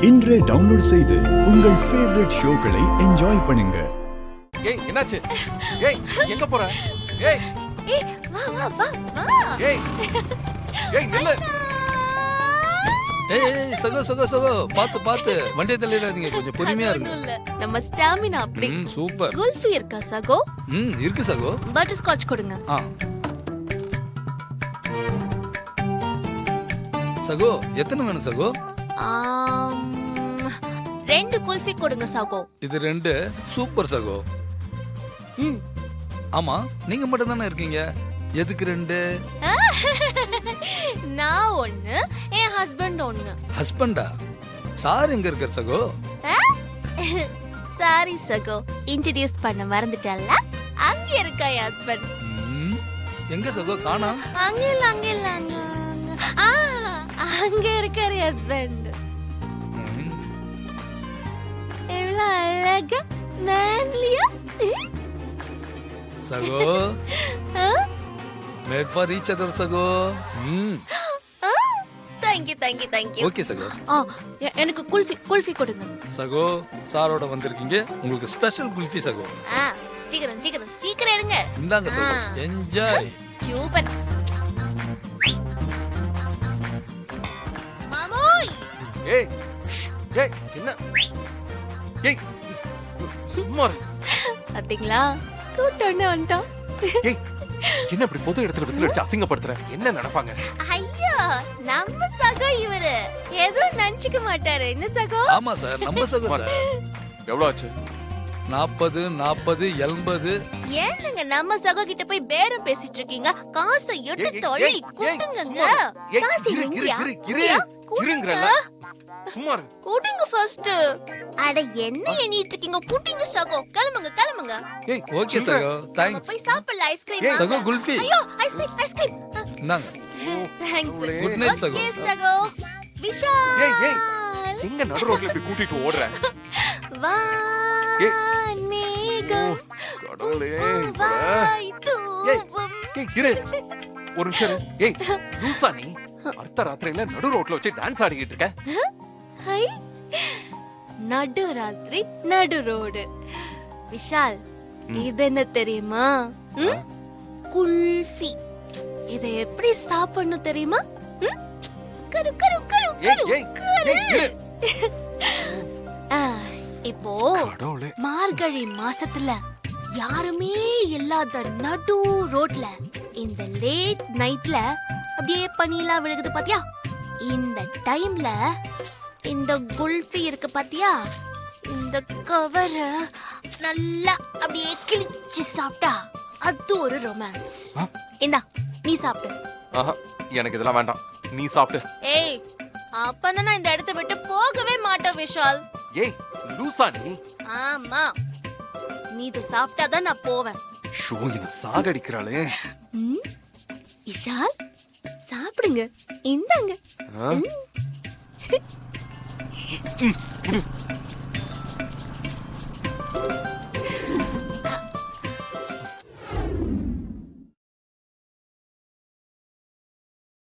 இன்றே டவுன்லோட் செய்து உங்கள் ஃபேவரட் ஷோக்களை என்ஜாய் பண்ணுங்க. ஏய் என்னாச்சு? ஏய் எங்க போற? ஏய் ஏய் வா வா வா வா. ஏய் ஏய் நில்லு. ஏய் சகோ சகோ சகோ பாத்து வண்டியை தள்ளிடாதீங்க, கொஞ்சம் பொறுமையா இருங்க. இல்ல நம்ம ஸ்டாமினா அப்படி. சூப்பர். குல்ஃபி இருக்கா சகோ? இருக்கு சகோ. பட்டர் ஸ்காட்ச் கொடுங்க. சகோ எத்தனை வேணும் சகோ? 2 குல்ஃபி கொடுங்க சகோ. இது 2 சூப்பர் சகோ. ஆமா நீங்க மட்டும் தானே இருக்கீங்க, எதுக்கு 2? நான் ஒண்ணு, என் ஹஸ்பண்ட் ஒண்ணு. ஹஸ்பண்டா? சார் எங்க இருக்கார் சகோ? சாரி சகோ, இன்ட்ரோடியூஸ் பண்ண மறந்துட்டல்ல. அங்க இருக்கா என் ஹஸ்பண்ட். எங்க சகோ காணோம்? அங்க இல்ல அங்க இல்ல அங்க அங்க இருக்காரு ஹஸ்பண்ட். எவ்வளவு அழகா மேன்லியா சகோ. மேட் ஃபார் ஈச் அதர் சகோ. Thank you. ஓகே சகோ. எனக்கு குல்ஃபி கொடுங்க சகோ. சாரோட வந்திருக்கீங்க, உங்களுக்கு ஸ்பெஷல் குல்ஃபி சகோ. சீக்கிரம் எடுங்க. இந்தாங்க சகோ, என்ஜாய். சூப்பர். மாமோய். ஏய் ஏய் என்ன? ஏய் சும்மா இரு. பாத்தீங்களா, கூட்டோன்னு வந்துட்டோம். ஏய் என்ன இப்படி பொது இடத்துல விசில் அடிச்சு அசிங்கப்படுத்துற? என்ன நினைப்பாங்க? ஐயோ நம்ம சகோ இவரு எதுவும் நினைச்சுக்க மாட்டாரு. என்ன சகோ? ஆமா சார், நம்ம சகோ சார். எவ்வளவு ஆச்சு? 40 80. ஏனுங்க நம்ம சகோ கிட்ட போய் பேரம் பேசிட்டு இருக்கீங்க? காசை எடுத்து தொலை கூட்டுங்க. காசு எங்கயா? இருங்கறல. சும்மா இரு. கூட்டுங்க ஃபர்ஸ்ட். அட என்ன எண்ணிட்டு இருக்கீங்க? கூட்டுங்க சகோ. கிளம்புங்க. ஏய் ஓகே சகோ, தேங்க்ஸ். போய் சாப்பிடலாம் ஐஸ்கிரீம். சகோ குல்ஃபி. ஐயோ ஐஸ்கிரீம். இந்தாங்க. தேங்க்ஸ். குட் நைட் சகோ. ஓகே சகோ. விஷால். ஏய் எங்க நடு ரோட்ல இப்படி கூட்டிட்டு ஓடுற? வா ஏய். மேகம். கடவுளே. வாய் ஏய் தூவும். ஏய் இரு. ஒரு நிமிஷம் இரு. ஏய் லூசா நீ? அடுத்த ராத்திரியில நடு ரோட்ல வச்சு டான்ஸ் ஆடிக்கிட்டு இருக்க? ஹை நடு ராத்திரி நடு ரோடு. விஷால் இது என்ன தெரியுமா? குல்ஃபி. இத எப்படி சாப்பிடணும் தெரியுமா? உட்காரு. ஏய் இரு. இப்போ கடவுளே. மார்கழி மாசத்துல யாருமே இல்லாத நடு ரோட்ல இந்த லேட் நைட்ல அப்படியே பனியெல்லாம் விழுகுது பாத்தியா? இந்த டைம்ல இந்த குல்ஃபி இருக்கு பாத்தியா? இந்த கவர நல்லா அப்படியே கிழிச்சு சாப்பிட்டா அது ஒரு ரொமான்ஸ். இந்தா நீ சாப்பிடு. ஆஹா எனக்கு இதெல்லாம் வேண்டாம், நீ சாப்பிடு. ஏய் அப்பனா நான் இந்த இடத்தை விட்டு போகவே மாட்டேன் விஷால். ஏய் லூசா நீ? ஆமா நீ இத சாப்பிட்டாதான் நான் போவேன். ஷோ என்ன சாகடிக்கிறாளே. விஷால் சாப்பிடுங்க, இந்தாங்க.